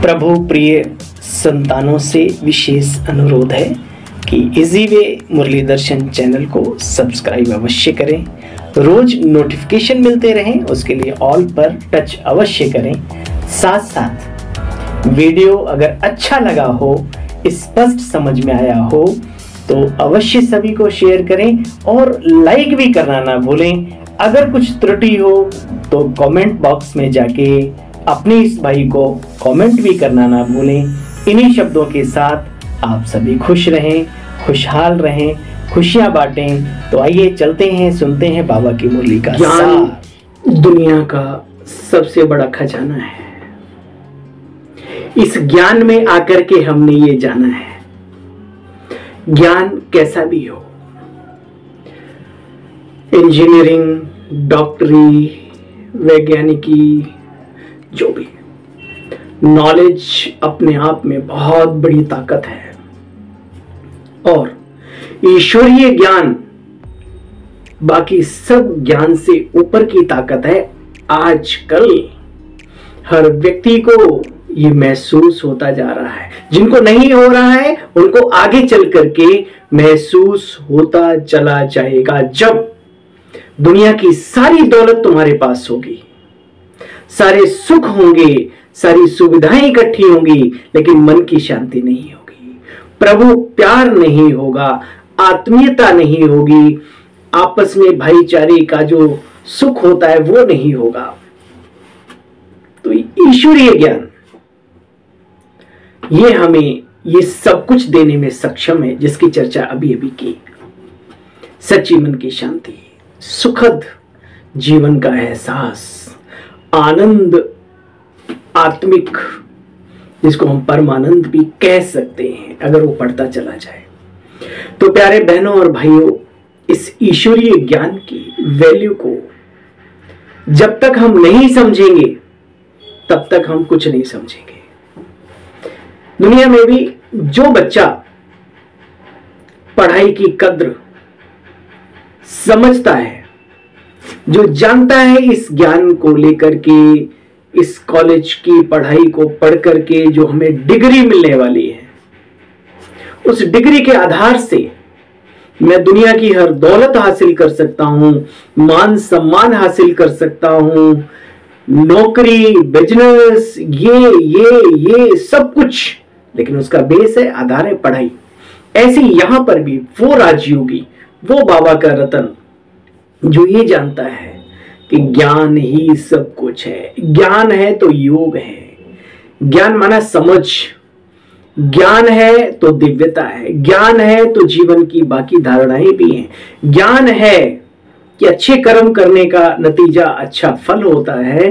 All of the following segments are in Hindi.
प्रभु प्रिय संतानों से विशेष अनुरोध है कि इजी वे मुरली दर्शन चैनल को सब्सक्राइब अवश्य करें, रोज नोटिफिकेशन मिलते रहें, उसके लिए ऑल पर टच अवश्य करें। साथ साथ वीडियो अगर अच्छा लगा हो, स्पष्ट समझ में आया हो तो अवश्य सभी को शेयर करें और लाइक भी करना ना भूलें। अगर कुछ त्रुटि हो तो कमेंट बॉक्स में जाके अपने इस भाई को कमेंट भी करना ना भूलें। इन्हीं शब्दों के साथ आप सभी खुश रहें, खुशहाल रहें, खुशियां बांटें। तो आइए चलते हैं, सुनते हैं बाबा की मुरली का ज्ञान दुनिया का सबसे बड़ा खजाना है। इस ज्ञान में आकर के हमने ये जाना है, ज्ञान कैसा भी हो, इंजीनियरिंग, डॉक्टरी, वैज्ञानिकी, जो भी, नॉलेज अपने आप में बहुत बड़ी ताकत है। और ईश्वरीय ज्ञान बाकी सब ज्ञान से ऊपर की ताकत है। आजकल हर व्यक्ति को ये महसूस होता जा रहा है, जिनको नहीं हो रहा है उनको आगे चल करके महसूस होता चला जाएगा। जब दुनिया की सारी दौलत तुम्हारे पास होगी, सारे सुख होंगे, सारी सुविधाएं इकट्ठी होंगी, लेकिन मन की शांति नहीं होगी, प्रभु प्यार नहीं होगा, आत्मीयता नहीं होगी, आपस में भाईचारे का जो सुख होता है वो नहीं होगा। तो ईश्वरीय ज्ञान ये हमें ये सब कुछ देने में सक्षम है, जिसकी चर्चा अभी अभी की। सच्ची मन की शांति, सुखद जीवन का एहसास, आनंद, आत्मिक, जिसको हम परमानंद भी कह सकते हैं अगर वो पढ़ता चला जाए। तो प्यारे बहनों और भाइयों, इस ईश्वरीय ज्ञान की वैल्यू को जब तक हम नहीं समझेंगे तब तक हम कुछ नहीं समझेंगे। दुनिया में भी जो बच्चा पढ़ाई की कद्र समझता है, जो जानता है इस ज्ञान को लेकर के, इस कॉलेज की पढ़ाई को पढ़ करके जो हमें डिग्री मिलने वाली है, उस डिग्री के आधार से मैं दुनिया की हर दौलत हासिल कर सकता हूं, मान सम्मान हासिल कर सकता हूं, नौकरी, बिजनेस, ये सब कुछ, लेकिन उसका बेस है, आधार है पढ़ाई। ऐसे यहां पर भी वो राजयोगी, वो बाबा का रतन जो ये जानता है कि ज्ञान ही सब कुछ है। ज्ञान है तो योग है, ज्ञान माना समझ, ज्ञान है तो दिव्यता है, ज्ञान है तो जीवन की बाकी धारणाएं भी हैं, ज्ञान है कि अच्छे कर्म करने का नतीजा अच्छा फल होता है,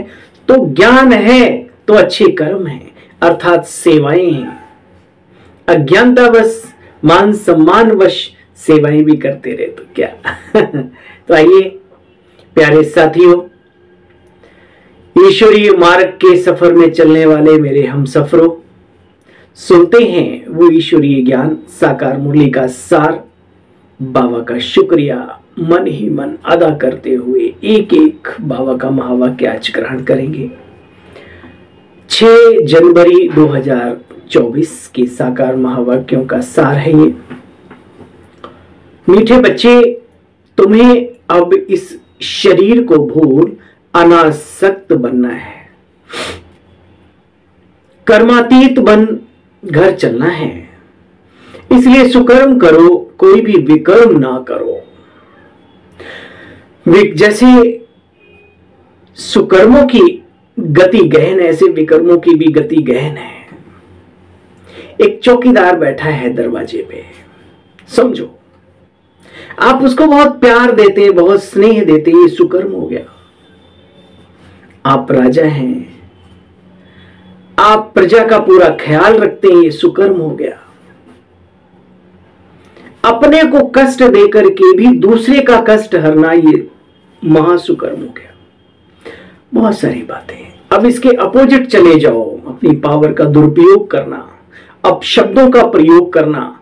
तो ज्ञान है तो अच्छे कर्म है, अर्थात सेवाएं हैं। अज्ञानतावश, मान सम्मानवश सेवाएं भी करते रहे तो क्या। तो आइए प्यारे साथियों, ईश्वरीय मार्ग के सफर में चलने वाले मेरे हम सफरों, सुनते हैं वो ईश्वरीय ज्ञान, साकार मुरली का सार। बाबा का शुक्रिया मन ही मन अदा करते हुए एक एक बाबा का महावाक्य आज ग्रहण करेंगे। 6 जनवरी 2024 के साकार महावाक्यों का सार है ये। मीठे बच्चे, तुम्हें अब इस शरीर को भूल अनासक्त बनना है, कर्मातीत बन घर चलना है। इसलिए सुकर्म करो, कोई भी विकर्म ना करो। जैसे सुकर्मों की गति गहन है, ऐसे विकर्मों की भी गति गहन है। एक चौकीदार बैठा है दरवाजे पे, समझो आप उसको बहुत प्यार देते, बहुत स्नेह देते, ये सुकर्म हो गया। आप राजा हैं, आप प्रजा का पूरा ख्याल रखते हैं, ये सुकर्म हो गया। अपने को कष्ट देकर के भी दूसरे का कष्ट हरना, ये महासुकर्म हो गया। बहुत सारी बातें। अब इसके अपोजिट चले जाओ, अपनी पावर का दुरुपयोग करना, अपशब्दों का प्रयोग करना,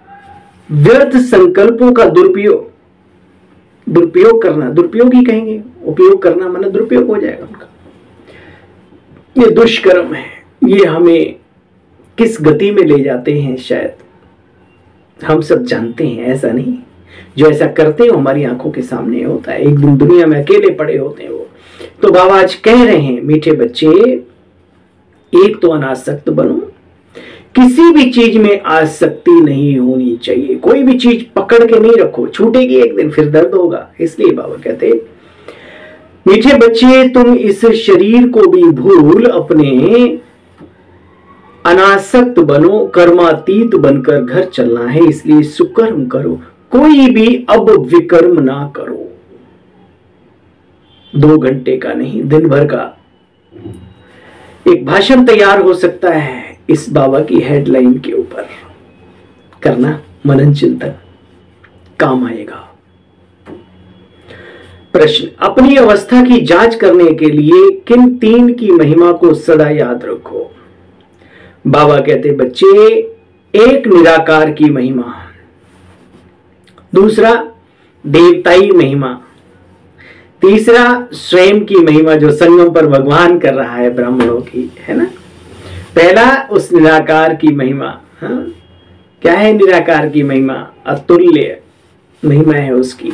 व्यर्थ संकल्पों का दुरुपयोग करना, दुरुपयोग ही कहेंगे, उपयोग करना माना दुरुपयोग हो जाएगा उनका। ये दुष्कर्म है, ये हमें किस गति में ले जाते हैं शायद हम सब जानते हैं। ऐसा नहीं, जो ऐसा करते हैं हमारी आंखों के सामने होता है। एक दिन दुनिया में अकेले पड़े होते हैं वो। तो बाबा आज कह रहे हैं, मीठे बच्चे, एक तो अनासक्त बनो, किसी भी चीज में आसक्ति नहीं होनी चाहिए। कोई भी चीज पकड़ के नहीं रखो, छूटेगी एक दिन, फिर दर्द होगा। इसलिए बाबा कहते, मीठे बच्चे, तुम इस शरीर को भी भूल अपने अनासक्त बनो, कर्मातीत बनकर घर चलना है। इसलिए सुकर्म करो, कोई भी अब विकर्म ना करो। 2 घंटे का नहीं, दिन भर का एक भाषण तैयार हो सकता है इस बाबा की हेडलाइन के ऊपर। करना मनन चिंतन, काम आएगा। प्रश्न, अपनी अवस्था की जांच करने के लिए किन 3 की महिमा को सदा याद रखो। बाबा कहते, बच्चे, एक निराकार की महिमा, दूसरा देवताई महिमा, तीसरा स्वयं की महिमा जो संगम पर भगवान कर रहा है ब्राह्मणों की, है ना। पहला उस निराकार की महिमा। हाँ, क्या है निराकार की महिमा? अतुल्य महिमा है उसकी।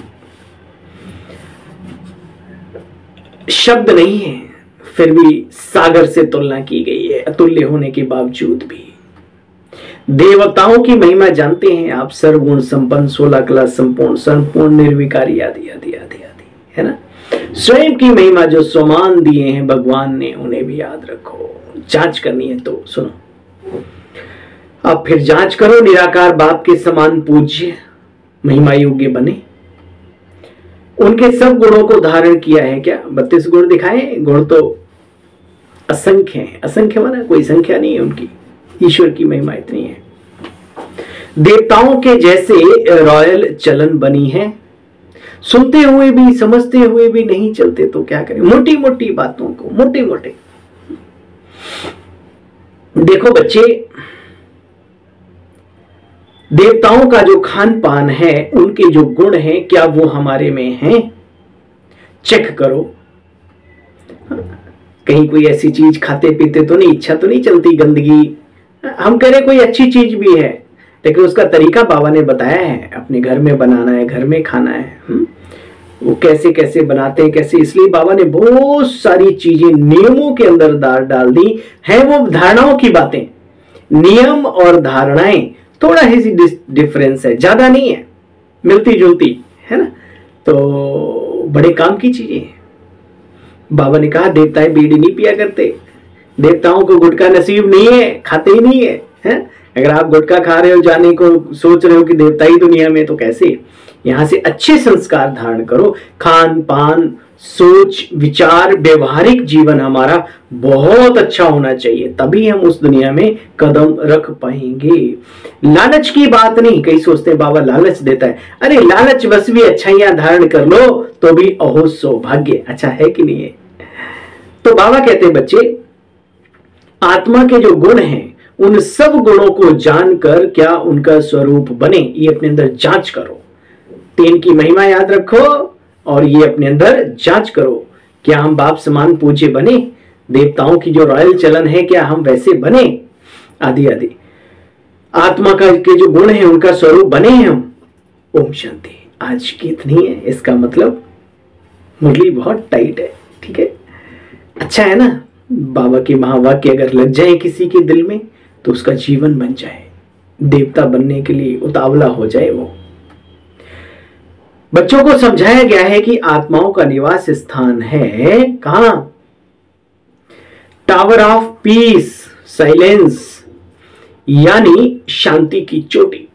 शब्द नहीं है, फिर भी सागर से तुलना की गई है, अतुल्य होने के बावजूद भी। देवताओं की महिमा जानते हैं आप, सर्वगुण संपन्न, 16 कला संपूर्ण, संपूर्ण, निर्विकारी, आदि आदि आदि आदि, है ना। स्वयं की महिमा जो स्वमान दिए हैं भगवान ने, उन्हें भी याद रखो। जांच करनी है तो सुनो, अब फिर जांच करो। निराकार बाप के समान पूज्य, महिमा योग्य बने। उनके सब गुणों को धारण किया है क्या? 32 गुण दिखाए। गुण तो असंख्य है, असंख्य माना कोई संख्या नहीं है उनकी। ईश्वर की महिमा इतनी है। देवताओं के जैसे रॉयल चलन बनी है। सुनते हुए भी, समझते हुए भी नहीं चलते तो क्या करें? मोटी मोटी बातों को, मोटे मोटे। देखो बच्चे, देवताओं का जो खान पान है, उनके जो गुण हैं, क्या वो हमारे में हैं? चेक करो। कहीं कोई ऐसी चीज खाते पीते तो नहीं, इच्छा तो नहीं चलती गंदगी। हम कह रहे कोई अच्छी चीज भी है, लेकिन उसका तरीका बाबा ने बताया है। अपने घर में बनाना है, घर में खाना है। वो कैसे कैसे बनाते हैं, कैसे, इसलिए बाबा ने बहुत सारी चीजें नियमों के अंदर डाल दी है। वो धारणाओं की बातें, नियम और धारणाएं थोड़ा ही डिफरेंस है, ज्यादा नहीं है, मिलती जुलती है ना। तो बड़े काम की चीजें हैं। बाबा ने कहा देवताएं बीड़ी नहीं पिया करते, देवताओं को गुटखा नसीब नहीं है, खाते ही नहीं है, है? अगर आप गुटखा खा रहे हो, जाने को सोच रहे हो कि देवता ही दुनिया में, तो कैसे? यहां से अच्छे संस्कार धारण करो। खान पान, सोच विचार, व्यवहारिक जीवन हमारा बहुत अच्छा होना चाहिए, तभी हम उस दुनिया में कदम रख पाएंगे। लालच की बात नहीं। कई सोचते हैं बाबा लालच देता है। अरे लालच बस भी अच्छाइयां धारण कर लो तो भी अहो सौभाग्य। अच्छा है कि नहीं है? तो बाबा कहते हैं बच्चे, आत्मा के जो गुण हैं, उन सब गुणों को जानकर क्या उनका स्वरूप बने, ये अपने अंदर जांच करो। 3 की महिमा याद रखो और ये अपने अंदर जांच करो। क्या हम बाप समान पूज्य बने? देवताओं की जो रॉयल चलन है, क्या हम वैसे बने? आदि आदि। आत्मा का के जो गुण है, उनका स्वरूप बने हैं हम। ओम शांति। आज की इतनी है। इसका मतलब मुरली बहुत टाइट है, ठीक है? अच्छा है ना? बाबा के महावाक्य अगर लग जाए किसी के दिल में तो उसका जीवन बन जाए, देवता बनने के लिए उतावला हो जाए वो। बच्चों को समझाया गया है कि आत्माओं का निवास स्थान है कहां? टावर ऑफ पीस, साइलेंस, यानी शांति की चोटी,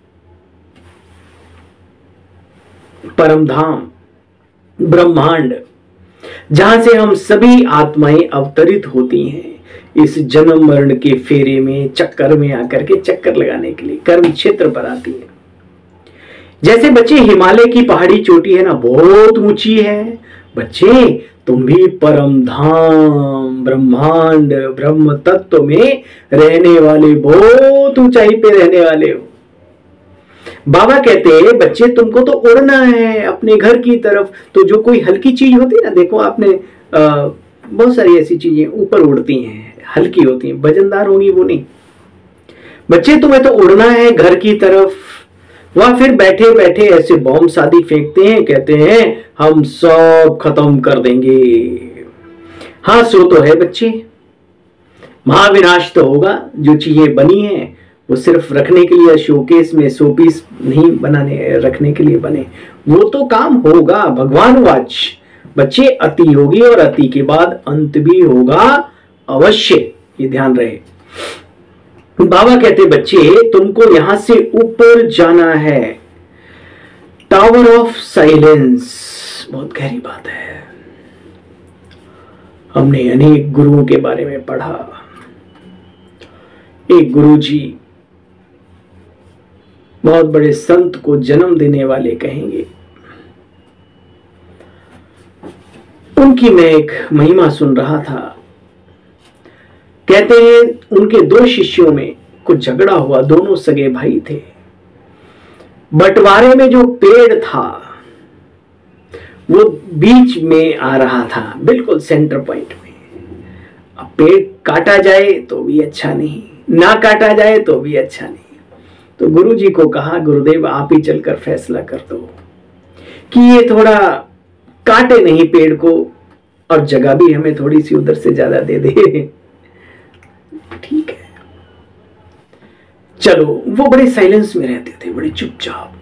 परम धाम, ब्रह्मांड, जहां से हम सभी आत्माएं अवतरित होती हैं इस जन्म मरण के फेरे में, चक्कर में आकर के चक्कर लगाने के लिए कर्म क्षेत्र पर आती है। जैसे बच्चे हिमालय की पहाड़ी चोटी है ना, बहुत ऊंची है। बच्चे तुम भी परम धाम, ब्रह्मांड, ब्रह्म तत्व में रहने वाले, बहुत ऊंचाई पे रहने वाले हो। बाबा कहते हैं बच्चे तुमको तो उड़ना है अपने घर की तरफ। तो जो कोई हल्की चीज होती है ना, देखो आपने बहुत सारी ऐसी चीजें ऊपर उड़ती हैं, हल्की होती हैं, वजनदार होंगी वो नहीं। बच्चे तुम्हें तो उड़ना है घर की तरफ, वहां फिर बैठे बैठे ऐसे बॉम्ब शादी फेंकते हैं, कहते हैं हम सब खत्म कर देंगे। हाँ सो तो है बच्चे, महाविनाश तो होगा। जो चीजें बनी हैं वो सिर्फ रखने के लिए, शोकेस में शोपीस नहीं बनाने रखने के लिए बने, वो तो काम होगा। भगवान वाच बच्चे, अति होगी और अति के बाद अंत भी होगा अवश्य, ये ध्यान रहे। बाबा कहते बच्चे तुमको यहां से ऊपर जाना है, टावर ऑफ साइलेंस। बहुत गहरी बात है। हमने अनेक गुरुओं के बारे में पढ़ा। एक गुरुजी बहुत बड़े संत को जन्म देने वाले कहेंगे। उनकी मैं एक महिमा सुन रहा था। कहते हैं उनके दो शिष्यों में कुछ झगड़ा हुआ, दोनों सगे भाई थे। बंटवारे में जो पेड़ था वो बीच में आ रहा था, बिल्कुल सेंटर पॉइंट में। अब पेड़ काटा जाए तो भी अच्छा नहीं, ना काटा जाए तो भी अच्छा नहीं। तो गुरु जी को कहा, गुरुदेव आप ही चलकर फैसला कर दो कि ये थोड़ा काटे नहीं पेड़ को, और जगह भी हमें थोड़ी सी उधर से ज्यादा दे दे। ठीक है चलो। वो बड़े साइलेंस में रहते थे, बड़े चुपचाप।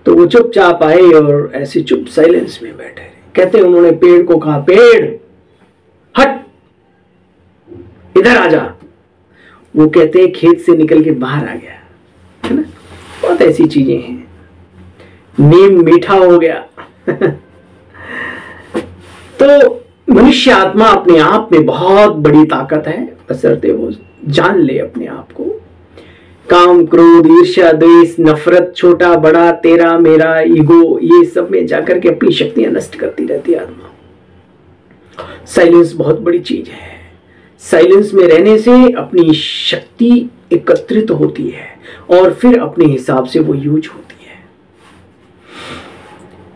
तो वो चुपचाप आए और ऐसे चुप साइलेंस में बैठे रहे। कहते उन्होंने पेड़ को कहा, पेड़ हट, इधर आ जा। वो कहते हैं खेत से निकल के बाहर आ गया, है ना। बहुत ऐसी चीजें हैं। नीम मीठा हो गया। तो मनुष्य आत्मा अपने आप में बहुत बड़ी ताकत है, बशर्ते वो जान ले अपने आप को। काम, क्रोध, ईर्ष्या, द्वेष, नफरत, छोटा बड़ा, तेरा मेरा, ईगो, ये सब में जाकर के अपनी शक्तियां नष्ट करती रहती है आत्मा। साइलेंस बहुत बड़ी चीज है। साइलेंस में रहने से अपनी शक्ति एकत्रित होती है और फिर अपने हिसाब से वो यूज होती है।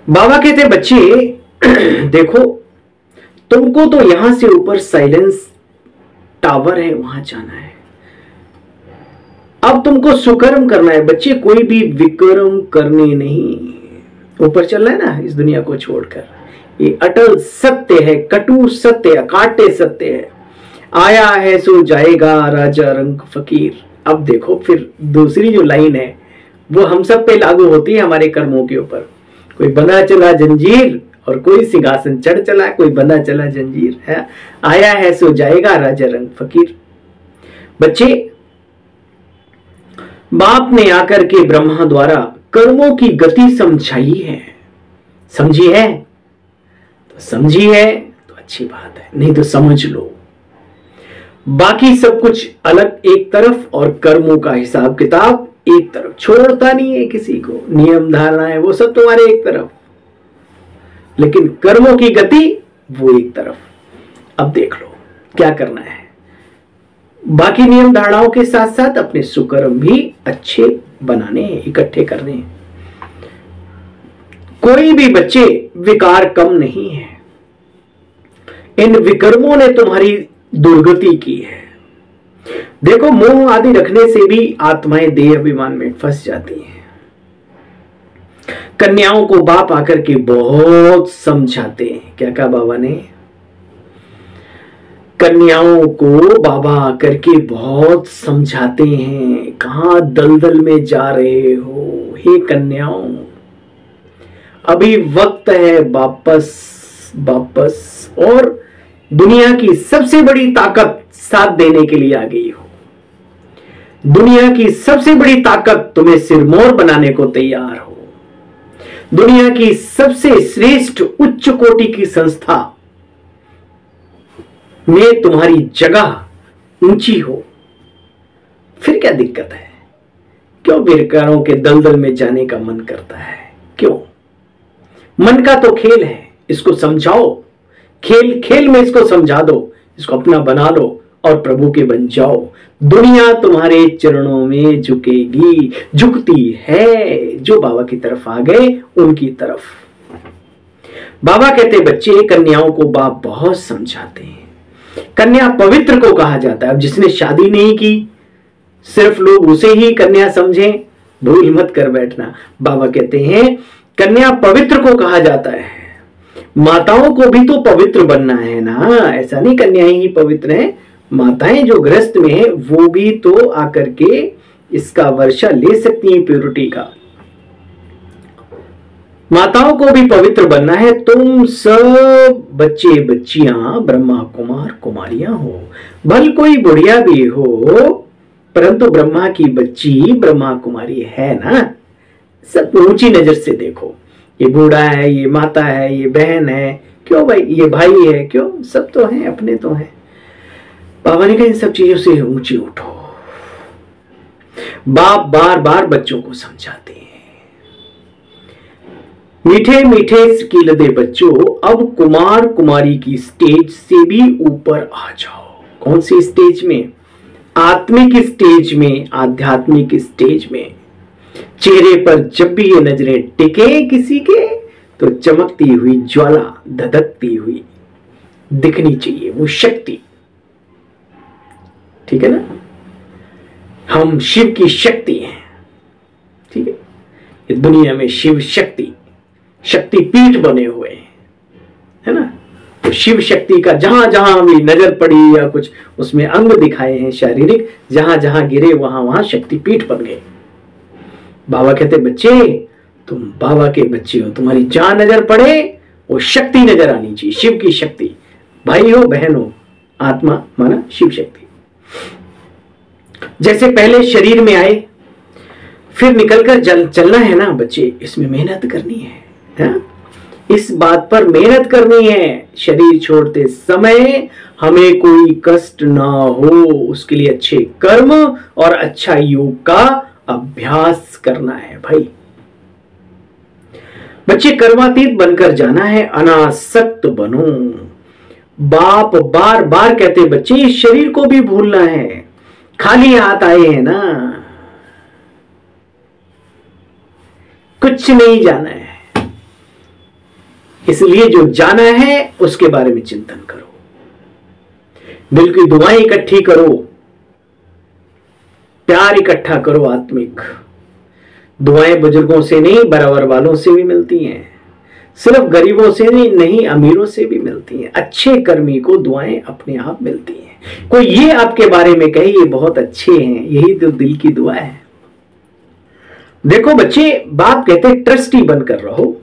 बाबा कहते बच्चे देखो तुमको तो यहां से ऊपर साइलेंस टावर है, वहां जाना है। अब तुमको सुकर्म करना है बच्चे, कोई भी विकर्म करने नहीं। ऊपर चलना है ना इस दुनिया को छोड़कर। ये अटल सत्य है, कटु सत्य, अकाट्य सत्य है। आया है सो जाएगा राजा रंग फकीर। अब देखो फिर दूसरी जो लाइन है वो हम सब पे लागू होती है, हमारे कर्मों के ऊपर। कोई बंधा चला जंजीर और कोई सिंहासन चढ़ चला, कोई बंधा चला जंजीर है। आया है सो जाएगा राजा रंग फकीर। बच्चे बाप ने आकर के ब्रह्मा द्वारा कर्मों की गति समझाई है। समझी है तो समझी है तो अच्छी बात है, नहीं तो समझ लो। बाकी सब कुछ अलग एक तरफ और कर्मों का हिसाब किताब एक तरफ। छोड़ता नहीं है किसी को, नियम धारणाएं वो सब तुम्हारे एक तरफ, लेकिन कर्मों की गति वो एक तरफ। अब देख लो क्या करना है। बाकी नियम धारणाओं के साथ साथ अपने सुकर्म भी अच्छे बनाने हैं, इकट्ठे करने हैं। कोई भी बच्चे विकार कम नहीं है। इन विकर्मों ने तुम्हारी दुर्गति की है। देखो मोह आदि रखने से भी आत्माएं देह अभिमान में फंस जाती हैं। कन्याओं को बाप आकर के बहुत समझाते हैं। क्या कहा बाबा ने? कन्याओं को बाबा आकर के बहुत समझाते हैं। कहां दलदल में जा रहे हो हे कन्याओं, अभी वक्त है वापस वापस। और दुनिया की सबसे बड़ी ताकत साथ देने के लिए आ गई हो। दुनिया की सबसे बड़ी ताकत तुम्हें सिरमौर बनाने को तैयार हो। दुनिया की सबसे श्रेष्ठ उच्च कोटि की संस्था में तुम्हारी जगह ऊंची हो। फिर क्या दिक्कत है? क्यों विकारों के दलदल में जाने का मन करता है? क्यों? मन का तो खेल है, इसको समझाओ। खेल खेल में इसको समझा दो, इसको अपना बना लो और प्रभु के बन जाओ। दुनिया तुम्हारे चरणों में झुकेगी, झुकती है। जो बाबा की तरफ आ गए उनकी तरफ। बाबा कहते बच्चे कन्याओं को बाप बहुत समझाते हैं। कन्या पवित्र को कहा जाता है। अब जिसने शादी नहीं की सिर्फ लोग उसे ही कन्या समझें, भूल मत कर बैठना। बाबा कहते हैं कन्या पवित्र को कहा जाता है, माताओं को भी तो पवित्र बनना है ना। ऐसा नहीं कन्याएं ही पवित्र हैं, माताएं जो गृहस्थ में है वो भी तो आकर के इसका वर्षा ले सकती हैं प्योरिटी का। माताओं को भी पवित्र बनना है। तुम सब बच्चे बच्चियां ब्रह्मा कुमार कुमारियां हो, भल कोई बुढ़िया भी हो परंतु ब्रह्मा की बच्ची ब्रह्मा कुमारी है ना। सब ऊंची नजर से देखो, ये बूढ़ा है, ये माता है, ये बहन है, क्यों भाई, ये भाई है, क्यों, सब तो हैं, अपने तो हैं। बाबा ने कहा इन सब चीजों से ऊंची उठो। बाप बार बार बच्चों को समझाते हैं, मीठे मीठे कीलदे बच्चों, अब कुमार कुमारी की स्टेज से भी ऊपर आ जाओ। कौन सी स्टेज में? आत्मिक स्टेज में, आध्यात्मिक स्टेज में। चेहरे पर जब भी ये नजरें टिके किसी के तो चमकती हुई ज्वाला, धधकती हुई दिखनी चाहिए वो शक्ति। ठीक है ना, हम शिव की शक्ति हैं। ठीक है, इस दुनिया में शिव शक्ति, शक्ति पीठ बने हुए हैं, है ना। तो शिव शक्ति का जहां जहां भी नजर पड़ी या कुछ उसमें अंग दिखाए हैं शारीरिक, जहां जहां गिरे वहां वहां शक्ति पीठ बन गए। बाबा कहते बच्चे तुम बाबा के बच्चे हो, तुम्हारी जहां नजर पड़े वो शक्ति नजर आनी चाहिए, शिव की शक्ति। भाई हो बहन हो, आत्मा माना शिव शक्ति। जैसे पहले शरीर में आए फिर निकलकर चलना है ना बच्चे, इसमें मेहनत करनी है? इस बात पर मेहनत करनी है, शरीर छोड़ते समय हमें कोई कष्ट ना हो, उसके लिए अच्छे कर्म और अच्छा योग का अभ्यास करना है भाई। बच्चे कर्मातीत बनकर जाना है, अनासक्त बनो। बाप बार बार कहते बच्चे इस शरीर को भी भूलना है, खाली हाथ आए हैं ना, कुछ नहीं जाना है। इसलिए जो जाना है उसके बारे में चिंतन करो, दिल की दुआएं इकट्ठी करो, प्यार इकट्ठा करो। आत्मिक दुआएं बुजुर्गों से नहीं, बराबर वालों से भी मिलती हैं, सिर्फ गरीबों से नहीं अमीरों से भी मिलती हैं। अच्छे कर्मी को दुआएं अपने आप मिलती हैं। कोई ये आपके बारे में कहे ये बहुत अच्छे हैं, यही तो दिल की दुआ है। देखो बच्चे, बाप कहते ट्रस्टी बनकर रहो,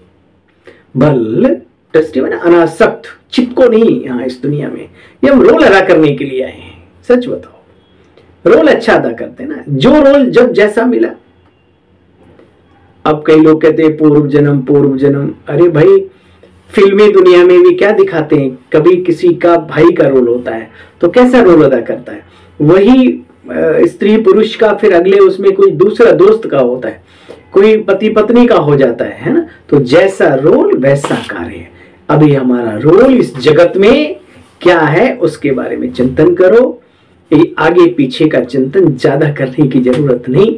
भल ट्रस्टी बना, अनासक्त, चिपको नहीं यहाँ इस दुनिया में। ये हम रोल अदा करने के लिए आए हैं, सच बताओ रोल अच्छा अदा करते हैं ना, जो रोल जब जैसा मिला। अब कई लोग कहते हैं पूर्व जन्म पूर्व जन्म, अरे भाई फिल्मी दुनिया में भी क्या दिखाते हैं, कभी किसी का भाई का रोल होता है तो कैसा रोल अदा करता है, वही स्त्री पुरुष का फिर अगले उसमें कोई दूसरा दोस्त का होता है, कोई पति पत्नी का हो जाता है ना। तो जैसा रोल वैसा कार्य। अभी हमारा रोल इस जगत में क्या है उसके बारे में चिंतन करो। ये आगे पीछे का चिंतन ज्यादा करने की जरूरत नहीं,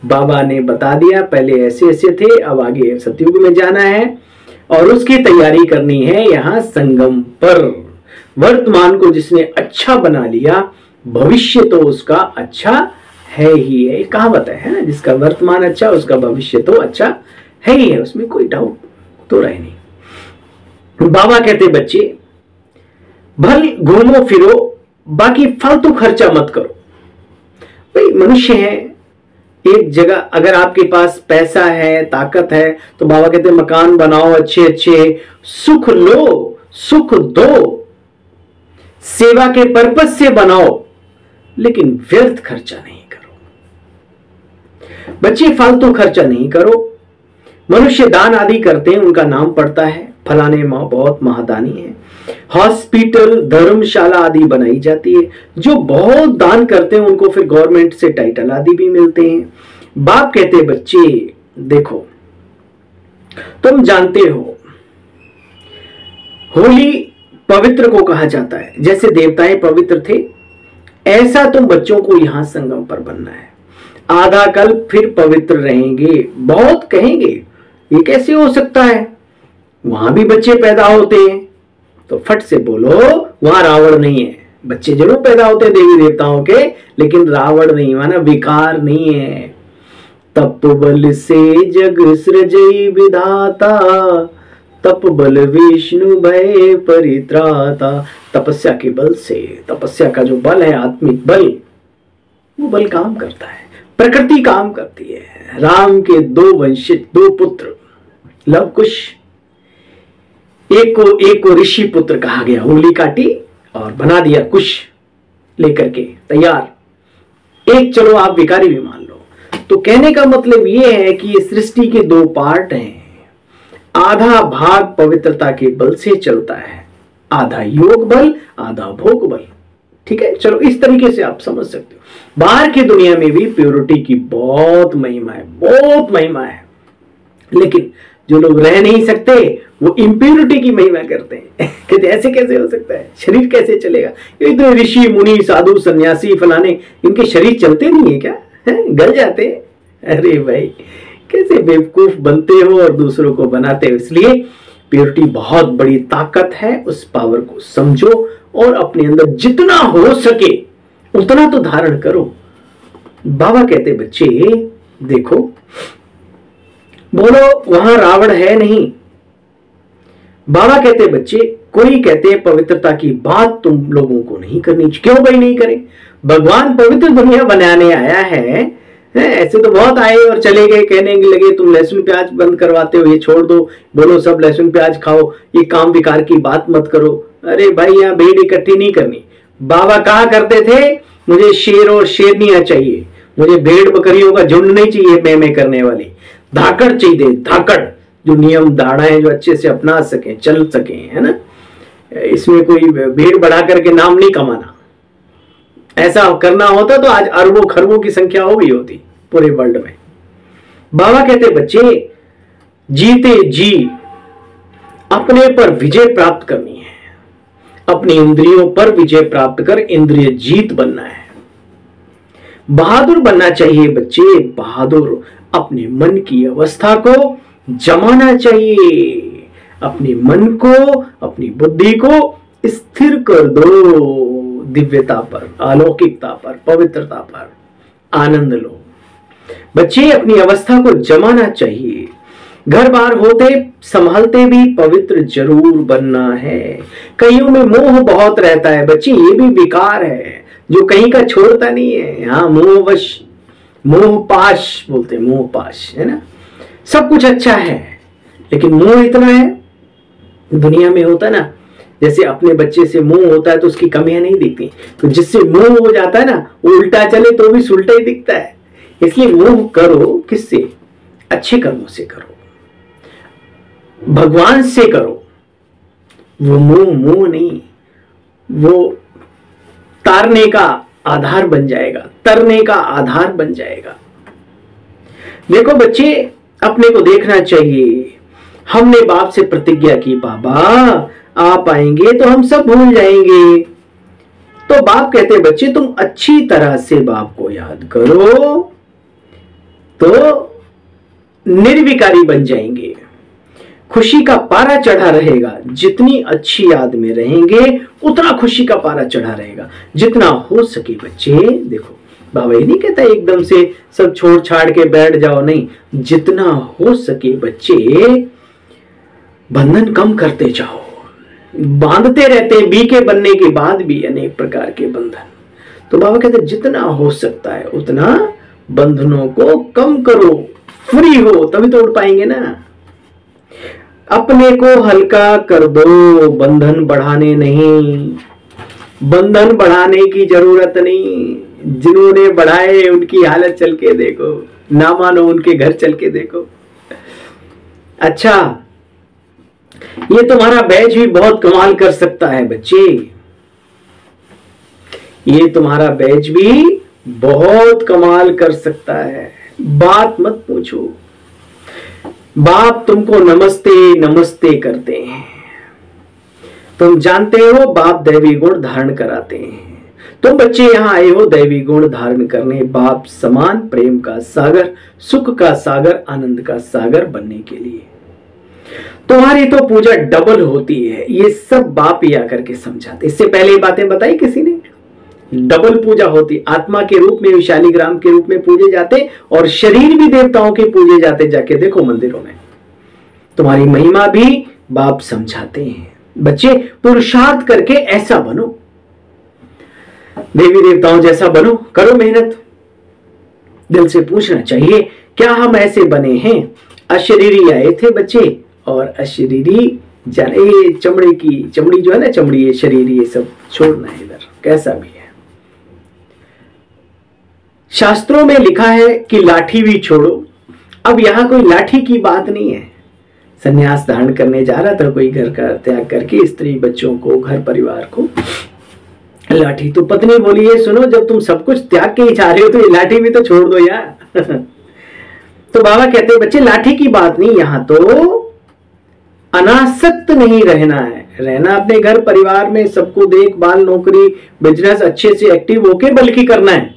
बाबा ने बता दिया पहले ऐसे ऐसे थे, अब आगे सतयुग में जाना है और उसकी तैयारी करनी है यहाँ संगम पर। वर्तमान को जिसने अच्छा बना लिया भविष्य तो उसका अच्छा है ही है, कहावत है ना, जिसका वर्तमान अच्छा उसका भविष्य तो अच्छा है ही है, उसमें कोई डाउट तो रहे नहीं। बाबा कहते बच्चे भल घूमो फिरो, बाकी फालतू खर्चा मत करो। भाई मनुष्य है, एक जगह अगर आपके पास पैसा है ताकत है तो बाबा कहते मकान बनाओ अच्छे अच्छे, सुख लो सुख दो, सेवा के पर्पज से बनाओ, लेकिन व्यर्थ खर्चा नहीं करो। बच्चे फालतू खर्चा नहीं करो। मनुष्य दान आदि करते हैं, उनका नाम पड़ता है, फलाने माँ बहुत महादानी है। हॉस्पिटल धर्मशाला आदि बनाई जाती है, जो बहुत दान करते हैं उनको फिर गवर्नमेंट से टाइटल आदि भी मिलते हैं। बाप कहते बच्चे देखो तुम जानते हो होली पवित्र को कहा जाता है, जैसे देवताएं पवित्र थे ऐसा तुम बच्चों को यहां संगम पर बनना है। आधा कल फिर पवित्र रहेंगे। बहुत कहेंगे ये कैसे हो सकता है, वहां भी बच्चे पैदा होते हैं, तो फट से बोलो वहां रावण नहीं है, बच्चे जरूर पैदा होते हैं देवी देवताओं के, लेकिन रावण नहीं माना, विकार नहीं है। तप बल से जग सृजई विधाता, तप बल विष्णु भय परित्राता। तपस्या के बल से, तपस्या का जो बल है आत्मिक बल, वो बल काम करता है, प्रकृति काम करती है। राम के दो वंशज, दो पुत्र लव कुश, एक को ऋषि पुत्र कहा गया, उंगली काटी और बना दिया कुश लेकर के तैयार। एक चलो आप विकारी भी मान लो। तो कहने का मतलब ये है कि ये सृष्टि के दो पार्ट हैं। आधा भाग पवित्रता के बल से चलता है, आधा योग बल, आधा भोग बल। ठीक है, चलो इस तरीके से आप समझ सकते हो। बाहर की दुनिया में भी प्योरिटी की बहुत महिमा है, बहुत महिमा है, लेकिन जो लोग रह नहीं सकते वो इम्प्योरिटी की महिमा करते हैं। कहते ऐसे कैसे हो सकता है, शरीर कैसे चलेगा? ये तो ऋषि मुनि साधु सन्यासी फलाने, इनके शरीर चलते नहीं है क्या, गल जाते हैं? अरे भाई कैसे बेवकूफ बनते हो और दूसरों को बनाते हो। इसलिए प्योरिटी बहुत बड़ी ताकत है, उस पावर को समझो और अपने अंदर जितना हो सके उतना तो धारण करो। बाबा कहते बच्चे देखो, बोलो वहां रावण है नहीं। बाबा कहते बच्चे, कोई कहते पवित्रता की बात तुम लोगों को नहीं करनी चाहिए। क्यों भाई नहीं करें? भगवान पवित्र दुनिया बनाने आया है। ऐसे तो बहुत आए और चले गए, कहने लगे तुम लहसुन प्याज बंद करवाते हो, ये छोड़ दो, बोलो सब लहसुन प्याज खाओ, ये काम विकार की बात मत करो। अरे भाई यहाँ भीड़ इकट्ठी नहीं करनी। बाबा कहा करते थे मुझे शेर और शेरनियां चाहिए, मुझे भेड़ बकरियों का झुंड नहीं चाहिए मैं करने वाली, धाकड़ चाहिए, धाकड़ जो नियम दाड़ा है, जो अच्छे से अपना सके, चल सके, है ना। इसमें कोई भीड़ बढ़ा करके नाम नहीं कमाना। ऐसा करना होता तो आज अरबों खरबों की संख्या हो गई होती पूरे वर्ल्ड में। बाबा कहते बच्चे जीते जी अपने पर विजय प्राप्त करनी है, अपनी इंद्रियों पर विजय प्राप्त कर इंद्रिय जीत बनना है। बहादुर बनना चाहिए बच्चे, बहादुर अपने मन की अवस्था को जमाना चाहिए, अपने मन को, अपनी बुद्धि को स्थिर कर दो दिव्यता पर, अलौकिकता पर, पवित्रता पर आनंद लो। बच्चे अपनी अवस्था को जमाना चाहिए। घर बार होते संभालते भी पवित्र जरूर बनना है। कईयों में मोह बहुत रहता है बच्चे, ये भी विकार है जो कहीं का छोड़ता नहीं है। हाँ, मोहवश, मोहपाश बोलते हैं, मोहपाश, है ना। सब कुछ अच्छा है लेकिन मोह इतना है, दुनिया में होता है ना, जैसे अपने बच्चे से मोह होता है तो उसकी कमियां नहीं दिखती, तो जिससे मोह हो जाता है ना, वो उल्टा चले तो भी सुलटा ही दिखता है। इसलिए मोह करो किससे? अच्छे कर्मों से करो, भगवान से करो। वो मोह नहीं, वो तारने का आधार बन जाएगा, तरने का आधार बन जाएगा। देखो बच्चे, अपने को देखना चाहिए। हमने बाप से प्रतिज्ञा की, बाबा आप आएंगे तो हम सब भूल जाएंगे। तो बाप कहते बच्चे तुम अच्छी तरह से बाप को याद करो तो निर्विकारी बन जाएंगे, खुशी का पारा चढ़ा रहेगा। जितनी अच्छी याद में रहेंगे उतना खुशी का पारा चढ़ा रहेगा। जितना हो सके बच्चे, देखो बाबा ये नहीं कहता एकदम से सब छोड़ छाड़ के बैठ जाओ, नहीं, जितना हो सके बच्चे बंधन कम करते जाओ। बांधते रहते हैं, बी के बनने के बाद भी अनेक प्रकार के बंधन। तो बाबा कहते जितना हो सकता है उतना बंधनों को कम करो, फ्री हो, तभी तो उड़ पाएंगे ना। अपने को हल्का कर दो, बंधन बढ़ाने नहीं, बंधन बढ़ाने की जरूरत नहीं। जिन्होंने बढ़ाए उनकी हालत चल के देखो, ना मानो उनके घर चल के देखो। अच्छा, ये तुम्हारा बैच भी बहुत कमाल कर सकता है बच्चे, ये तुम्हारा बैच भी बहुत कमाल कर सकता है। बात मत पूछो, बाप तुमको नमस्ते नमस्ते करते हैं। तुम जानते हो बाप दैवी गुण धारण कराते हैं। तुम बच्चे यहाँ आए हो दैवी गुण धारण करने, बाप समान प्रेम का सागर, सुख का सागर, आनंद का सागर बनने के लिए। तुम्हारी तो पूजा डबल होती है। ये सब बाप ही आकर के समझाते। इससे पहले ये बातें बताई किसी ने? डबल पूजा होती, आत्मा के रूप में भी शालिग्राम के रूप में पूजे जाते और शरीर भी देवताओं के पूजे जाते। जाके देखो मंदिरों में, तुम्हारी महिमा भी बाप समझाते हैं। बच्चे पुरुषार्थ करके ऐसा बनो, देवी देवताओं जैसा बनो, करो मेहनत। दिल से पूछना चाहिए क्या हम ऐसे बने हैं? अशरीरी आए थे बच्चे और अशरीरी जाने, चमड़ी जो है ना, चमड़ी ये शरीर, ये सब छोड़ना है इधर, कैसा भी है। शास्त्रों में लिखा है कि लाठी भी छोड़ो। अब यहां कोई लाठी की बात नहीं है। संन्यास धारण करने जा रहा था कोई, घर का त्याग करके, स्त्री बच्चों को, घर परिवार को, लाठी। तो पत्नी बोली है सुनो, जब तुम सब कुछ त्याग के ही जा रहे हो तो ये लाठी भी तो छोड़ दो यार। तो बाबा कहते हैं बच्चे लाठी की बात नहीं, यहां तो अनासक्त नहीं रहना है, रहना अपने घर परिवार में, सबको देखभाल, नौकरी, बिजनेस अच्छे से एक्टिव होके बल्कि करना है,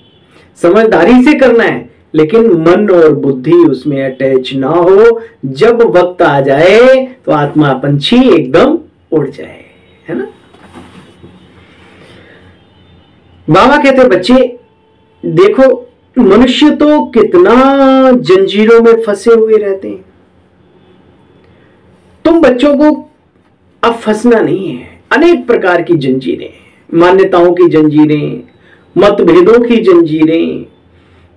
समझदारी से करना है, लेकिन मन और बुद्धि उसमें अटैच ना हो। जब वक्त आ जाए तो आत्मा पंछी एकदम उड़ जाए, है ना। बाबा कहते बच्चे देखो, मनुष्य तो कितना जंजीरों में फंसे हुए रहते हैं। तुम बच्चों को अब फंसना नहीं है। अनेक प्रकार की जंजीरें, मान्यताओं की जंजीरें, मतभेदों की जंजीरें,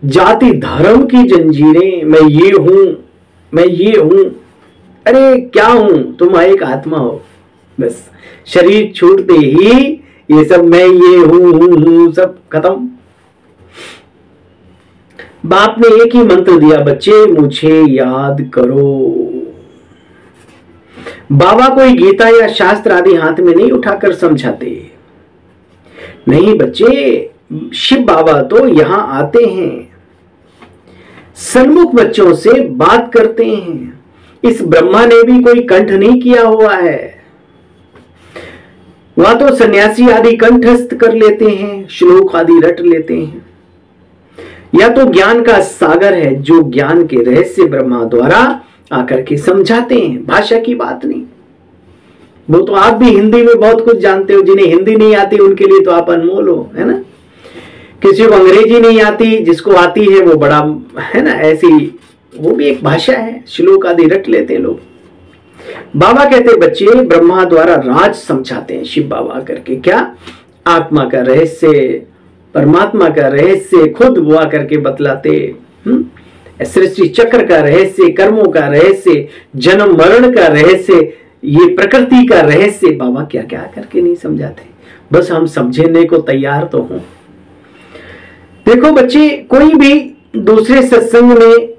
जाति धर्म की जंजीरें, मैं ये हूं, मैं ये हूं। अरे क्या हूं? तुम एक आत्मा हो, बस शरीर छूटते ही ये सब मैं ये हूं सब खत्म। बाप ने एक ही मंत्र दिया बच्चे, मुझे याद करो। बाबा कोई गीता या शास्त्र आदि हाथ में नहीं उठाकर समझाते, नहीं बच्चे, शिव बाबा तो यहां आते हैं, सन्मुख बच्चों से बात करते हैं। इस ब्रह्मा ने भी कोई कंठ नहीं किया हुआ है, वहां तो सन्यासी आदि कंठस्थ कर लेते हैं, श्लोक आदि रट लेते हैं। या तो ज्ञान का सागर है जो ज्ञान के रहस्य ब्रह्मा द्वारा आकर के समझाते हैं, भाषा की बात नहीं। वो तो आप भी हिंदी में बहुत कुछ जानते हो, जिन्हें हिंदी नहीं आती उनके लिए तो आप अनमोल हो, है ना। किसी को अंग्रेजी नहीं आती, जिसको आती है वो बड़ा, है ना, ऐसी वो भी एक भाषा है, श्लोक आदि रट लेते हैं लोग। बाबा कहते बच्चे ब्रह्मा द्वारा राज समझाते हैं शिव बाबा करके, क्या आत्मा का रहस्य, परमात्मा का रहस्य खुद वो आकर के बतलाते, सृष्टि चक्र का रहस्य, कर्मों का रहस्य, जन्म मरण का रहस्य, ये प्रकृति का रहस्य बाबा क्या क्या करके नहीं समझाते। बस हम समझने को तैयार तो हों। देखो बच्चे, कोई भी दूसरे सत्संग में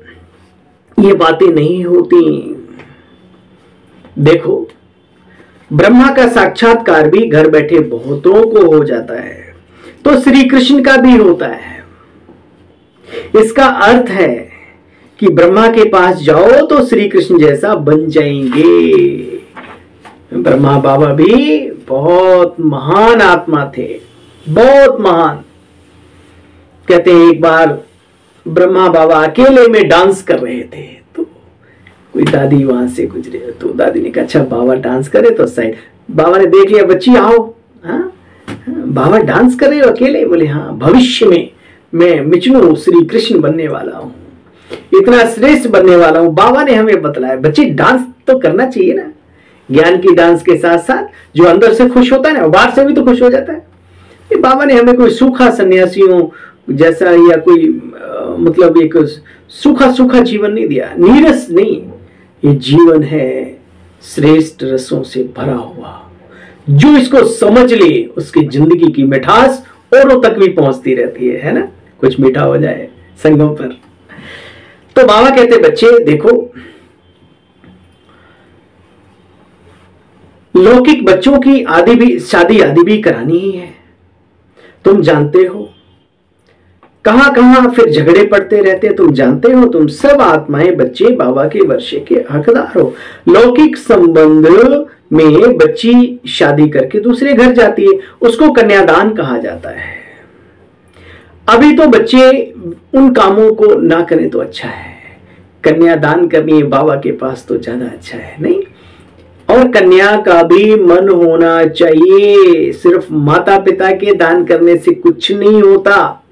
ये बातें नहीं होती। देखो, ब्रह्मा का साक्षात्कार भी घर बैठे बहुतों को हो जाता है, तो श्री कृष्ण का भी होता है। इसका अर्थ है कि ब्रह्मा के पास जाओ तो श्री कृष्ण जैसा बन जाएंगे। ब्रह्मा बाबा भी बहुत महान आत्मा थे, बहुत महान। कहते हैं एक बार ब्रह्मा बाबा अकेले में डांस कर रहे थे, तो कोई दादी वहां से गुजरे, तो दादी ने कहा अच्छा बाबा डांस करे, तो साइड बाबा ने देख लिया, बच्ची आओ, हाँ बाबा डांस कर रहे हो अकेले? बोले हाँ, भविष्य में मैं विष्णु श्री कृष्ण बनने वाला हूँ, इतना श्रेष्ठ बनने वाला हूँ। बाबा ने हमें बतलाया बच्चे डांस तो करना चाहिए ना, ज्ञान की डांस के साथ साथ जो अंदर से खुश होता है ना, बाहर से भी तो खुश हो जाता है। ये बाबा ने हमें कोई सूखा सन्यासियों जैसा या कोई मतलब एक सूखा सूखा जीवन नहीं दिया, नीरस नहीं। ये जीवन है श्रेष्ठ रसों से भरा हुआ, जो इसको समझ ले उसकी जिंदगी की मिठास औरों तक भी पहुंचती रहती है ना, कुछ मीठा हो जाए संगम पर। तो बाबा कहते बच्चे देखो, लौकिक बच्चों की आदि भी शादी आदि भी करानी ही है। तुम जानते हो कहां कहां फिर झगड़े पड़ते रहते, तुम जानते हो। तुम सब आत्माएं बच्चे बाबा के वर्षे के हकदार हो। लौकिक संबंध में बच्ची शादी करके दूसरे घर जाती है, उसको कन्यादान कहा जाता है। अभी तो बच्चे उन कामों को ना करें तो अच्छा है, कन्यादान करनी है बाबा के पास तो ज्यादा अच्छा है। नहीं, और कन्या का भी मन होना चाहिए। सिर्फ माता पिता के दान करने से कुछ नहीं होता।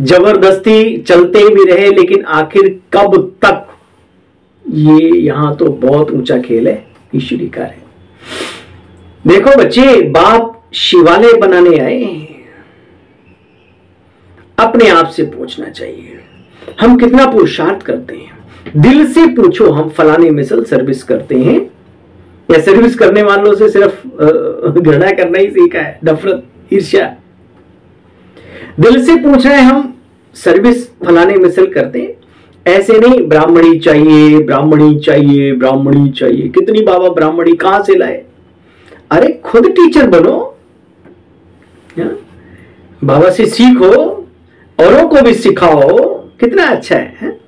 जबरदस्ती चलते भी रहे लेकिन आखिर कब तक, ये यहां तो बहुत ऊंचा खेल है, ईश्वरी कार्य। देखो बच्चे, बाप शिवालय बनाने आए, अपने आप से पूछना चाहिए हम कितना पुरुषार्थ करते हैं। दिल से पूछो, हम फलाने मिसल सर्विस करते हैं या सर्विस करने वालों से सिर्फ घृणा करना ही सीखा है, नफरत, ईर्ष्या। दिल से पूछ रहे हैं हम सर्विस फलाने मिसल करते हैं, ऐसे नहीं ब्राह्मणी चाहिए, ब्राह्मणी चाहिए, ब्राह्मणी चाहिए। कितनी बाबा ब्राह्मणी कहां से लाए? अरे खुद टीचर बनो, बाबा से सीखो, औरों को भी सिखाओ, कितना अच्छा है?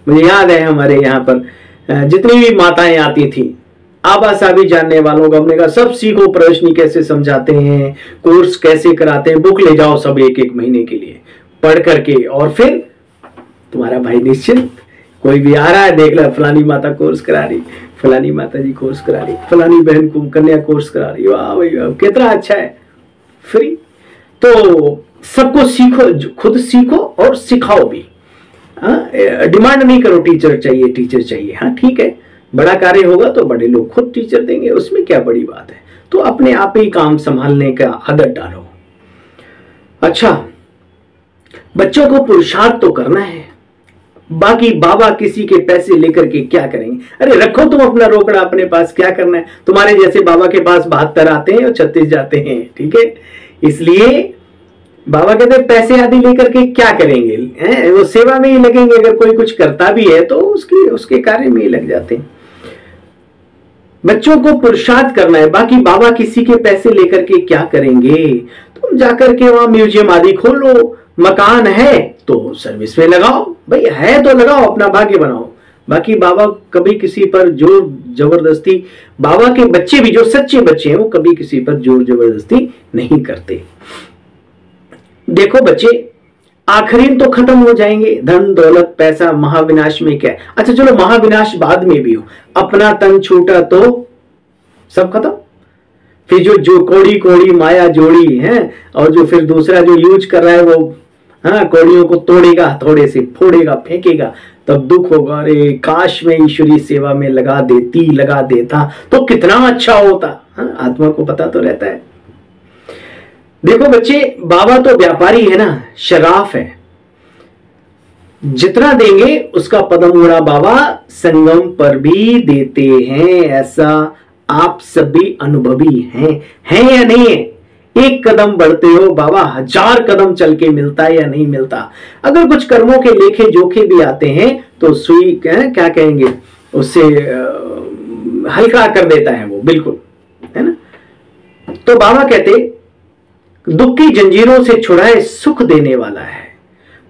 मुझे याद है हमारे यहाँ पर जितनी भी माताएं आती थी, आबा साबी जानने वालों को हमने कहा सब सीखो, प्रदर्शनी कैसे समझाते हैं, कोर्स कैसे कराते हैं, बुक ले जाओ सब एक एक महीने के लिए पढ़ करके, और फिर तुम्हारा भाई निश्चिंत। कोई भी आ रहा है, देख लो फलानी माता कोर्स करा रही, फलानी माता जी कोर्स करा रही, फलानी बहन को कन्या कोर्स करा रही, वाह भाई वाह, कितना अच्छा है, फ्री। तो सबको सीखो, खुद सीखो और सिखाओ भी। डिमांड नहीं करो टीचर चाहिए, टीचर चाहिए। हाँ ठीक है, बड़ा कार्य होगा तो बड़े लोग खुद टीचर देंगे, उसमें क्या बड़ी बात है। तो अपने आप ही काम संभालने का आदत डालो। अच्छा, बच्चों को पुरुषार्थ तो करना है, बाकी बाबा किसी के पैसे लेकर के क्या करेंगे? अरे रखो तुम अपना रोकड़ा अपने पास, क्या करना है? तुम्हारे जैसे बाबा के पास 72 आते हैं और 36 जाते हैं, ठीक है? इसलिए बाबा कहते हैं पैसे आदि लेकर के क्या करेंगे, हैं? वो सेवा में ही लगेंगे। अगर कोई कुछ करता भी है तो उसके कार्य में ही लग जाते हैं। बच्चों को पुरुषार्थ करना है, बाकी बाबा किसी के पैसे लेकर के क्या करेंगे? तुम जाकर के वहां म्यूजियम आदि खोलो, मकान है तो सर्विस में लगाओ, भाई है तो लगाओ, अपना भाग्य बनाओ। बाकी बाबा कभी किसी पर जोर जबरदस्ती, बाबा के बच्चे भी जो सच्चे बच्चे हैं वो कभी किसी पर जोर जबरदस्ती नहीं करते। देखो बच्चे, आखिरीन तो खत्म हो जाएंगे, धन दौलत पैसा महाविनाश में क्या है? अच्छा चलो महाविनाश बाद में भी हो, अपना तन छूटा तो सब खत्म। फिर जो कोड़ी कोड़ी माया जोड़ी है, और जो फिर दूसरा जो यूज कर रहा है वो कोड़ियों को तोड़ेगा, थोड़े से फोड़ेगा, फेंकेगा, तब दुख होगा। अरे काश में ईश्वरी सेवा में लगा देता तो कितना अच्छा होता। आत्मा को पता तो रहता है। देखो बच्चे, बाबा तो व्यापारी है ना, शराफ है, जितना देंगे उसका पदमुड़ा बाबा संगम पर भी देते हैं। ऐसा आप सभी अनुभवी हैं या नहीं है? एक कदम बढ़ते हो, बाबा 1000 कदम चल के मिलता है या नहीं मिलता? अगर कुछ कर्मों के लेखे जोखे भी आते हैं तो सुई क्या कहेंगे, उससे हल्का कर देता है वो, बिल्कुल, है ना? तो बाबा कहते दुख की जंजीरों से छुड़ाए सुख देने वाला है।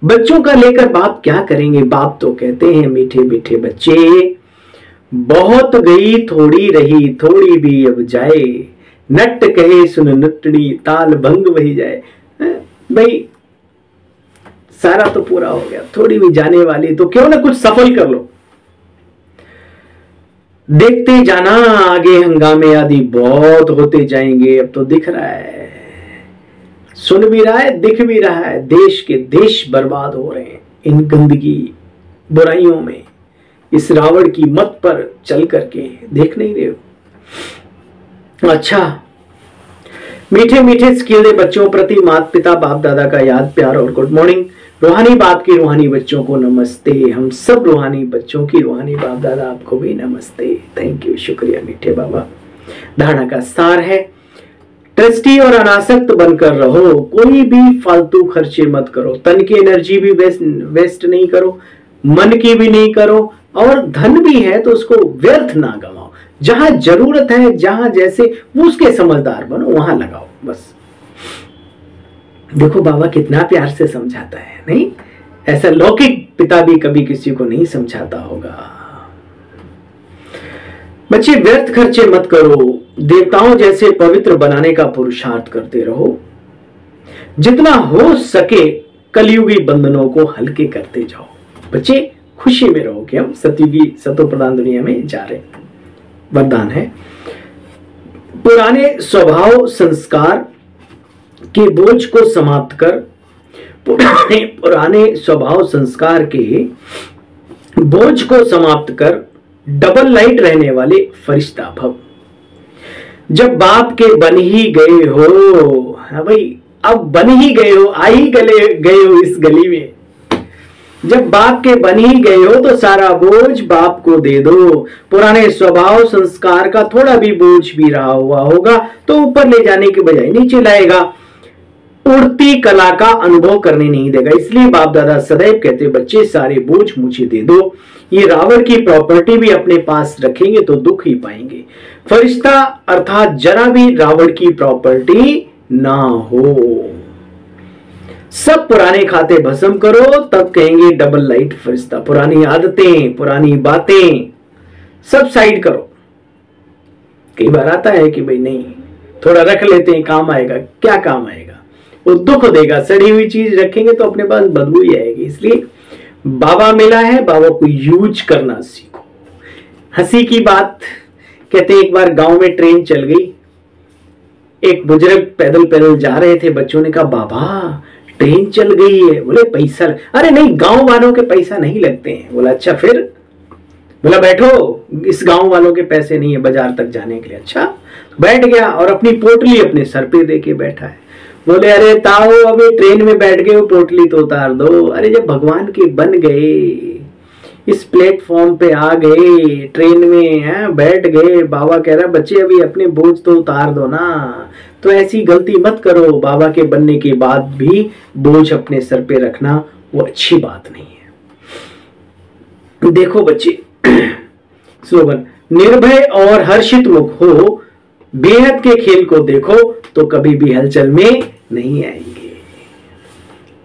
बच्चों का लेकर बाप क्या करेंगे? बाप तो कहते हैं मीठे मीठे बच्चे, बहुत गई थोड़ी रही, थोड़ी भी अब जाए, नट कहे सुन नटनी, ताल भंग वही जाए। भाई सारा तो पूरा हो गया, थोड़ी भी जाने वाली, तो क्यों ना कुछ सफल कर लो। देखते जाना आगे हंगामे आदि बहुत होते जाएंगे। अब तो दिख रहा है, सुन भी रहा है, दिख भी रहा है, देश के देश बर्बाद हो रहे हैं इन गंदगी बुराइयों में। इस रावण की मत पर चल करके देख नहीं रहे हो? अच्छा, मीठे मीठे स्किल्ड बच्चों प्रति माता पिता बाप दादा का याद प्यार और गुड मॉर्निंग। रूहानी बाप की रूहानी बच्चों को नमस्ते। हम सब रूहानी बच्चों की रूहानी बाप दादा आपको भी नमस्ते। थैंक यू, शुक्रिया मीठे बाबा। धारणा का सार है, ट्रस्टी और अनासक्त बनकर रहो, कोई भी फालतू खर्चे मत करो, तन की एनर्जी भी वेस्ट नहीं करो, मन की भी नहीं करो, और धन भी है तो उसको व्यर्थ ना गवाओ। जहां जरूरत है, जहां जैसे वो उसके समझदार बनो, वहां लगाओ बस। देखो बाबा कितना प्यार से समझाता है, नहीं? ऐसा लौकिक पिता भी कभी किसी को नहीं समझाता होगा। बच्चे व्यर्थ खर्चे मत करो, देवताओं जैसे पवित्र बनाने का पुरुषार्थ करते रहो। जितना हो सके कलयुगी बंधनों को हल्के करते जाओ। बच्चे खुशी में रहो कि हम सतयुगी सतो प्रधान दुनिया में जा रहे हैं। वरदान है, पुराने स्वभाव संस्कार के बोझ को समाप्त कर, पुराने स्वभाव संस्कार के बोझ को समाप्त कर डबल लाइट रहने वाले फरिश्ता भव। जब बाप के बन ही गए हो, हाँ भाई, अब बन ही गए हो, आ ही गए हो इस गली में, जब बाप के बन ही गए हो तो सारा बोझ बाप को दे दो। पुराने स्वभाव संस्कार का थोड़ा भी बोझ भी रहा हुआ होगा तो ऊपर ले जाने के बजाय नीचे लाएगा, उड़ती कला का अनुभव करने नहीं देगा। इसलिए बाप दादा सदैव कहते बच्चे सारे बोझ मुझे दे दो। ये रावण की प्रॉपर्टी भी अपने पास रखेंगे तो दुख ही पाएंगे। फरिश्ता अर्थात जरा भी रावण की प्रॉपर्टी ना हो। सब पुराने खाते भस्म करो, तब कहेंगे डबल लाइट फरिश्ता। पुरानी आदतें, पुरानी बातें सब साइड करो। कई बार आता है कि भाई नहीं, थोड़ा रख लेते हैं, काम आएगा। क्या काम आएगा? वो दुख देगा। सड़ी हुई चीज रखेंगे तो अपने पास बदबू ही आएगी। इसलिए बाबा मिला है, बाबा को यूज करना सीखो। हंसी की बात, कहते एक बार गांव में ट्रेन चल गई, एक बुजुर्ग पैदल पैदल जा रहे थे, बच्चों ने कहा बाबा ट्रेन चल गई है। बोले पैसा? अरे नहीं, गांव वालों के पैसा नहीं लगते हैं। बोला अच्छा फिर? बोला बैठो, इस गांव वालों के पैसे नहीं है बाजार तक जाने के लिए। अच्छा, बैठ गया और अपनी पोटली अपने सर पे दे के बैठा है। बोले अरे ताऊ, अभी ट्रेन में बैठ गए हो, पोटली तो उतार दो। अरे जब भगवान के बन गए, इस प्लेटफॉर्म पे आ गए, ट्रेन में हैं, बैठ गए, बाबा कह रहा बच्चे अभी अपने बोझ तो उतार दो ना। तो ऐसी गलती मत करो, बाबा के बनने के बाद भी बोझ अपने सर पे रखना वो अच्छी बात नहीं है। देखो बच्चे, स्लोगन, निर्भय और हर्षित मुख हो, बेहद के खेल को देखो तो कभी भी हलचल में नहीं आएंगे।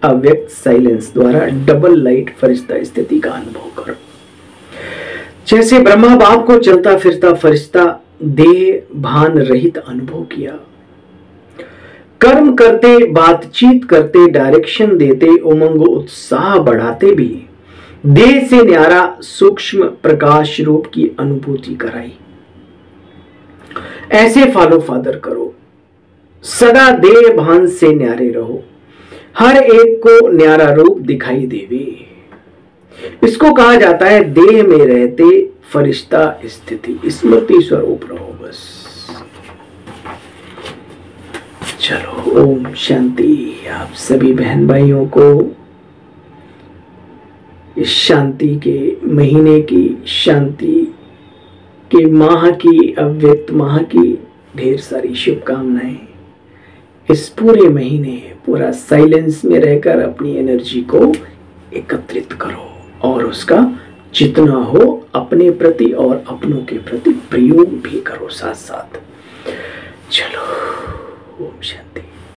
अव्यक्त साइलेंस द्वारा डबल लाइट फरिश्ता स्थिति का अनुभव करो। जैसे ब्रह्मा बाप को चलता फिरता फरिश्ता देह भान रहित अनुभव किया, कर्म करते, बातचीत करते, डायरेक्शन देते, उमंग उत्साह बढ़ाते भी देह से न्यारा सूक्ष्म प्रकाश रूप की अनुभूति कराई। ऐसे फॉलो फादर करो, सदा देह भान से न्यारे रहो, हर एक को न्यारा रूप दिखाई देवे। इसको कहा जाता है देह में रहते फरिश्ता स्थिति, स्मृति स्वरूप रहो बस। चलो, ओम शांति। आप सभी बहन भाइयों को इस शांति के महीने की, शांति के माह की, अव्यक्त माह की ढेर सारी शुभकामनाएं। इस पूरे महीने पूरा साइलेंस में रहकर अपनी एनर्जी को एकत्रित करो और उसका जितना हो अपने प्रति और अपनों के प्रति प्रयोग भी करो साथ साथ। चलो, ओम शांति।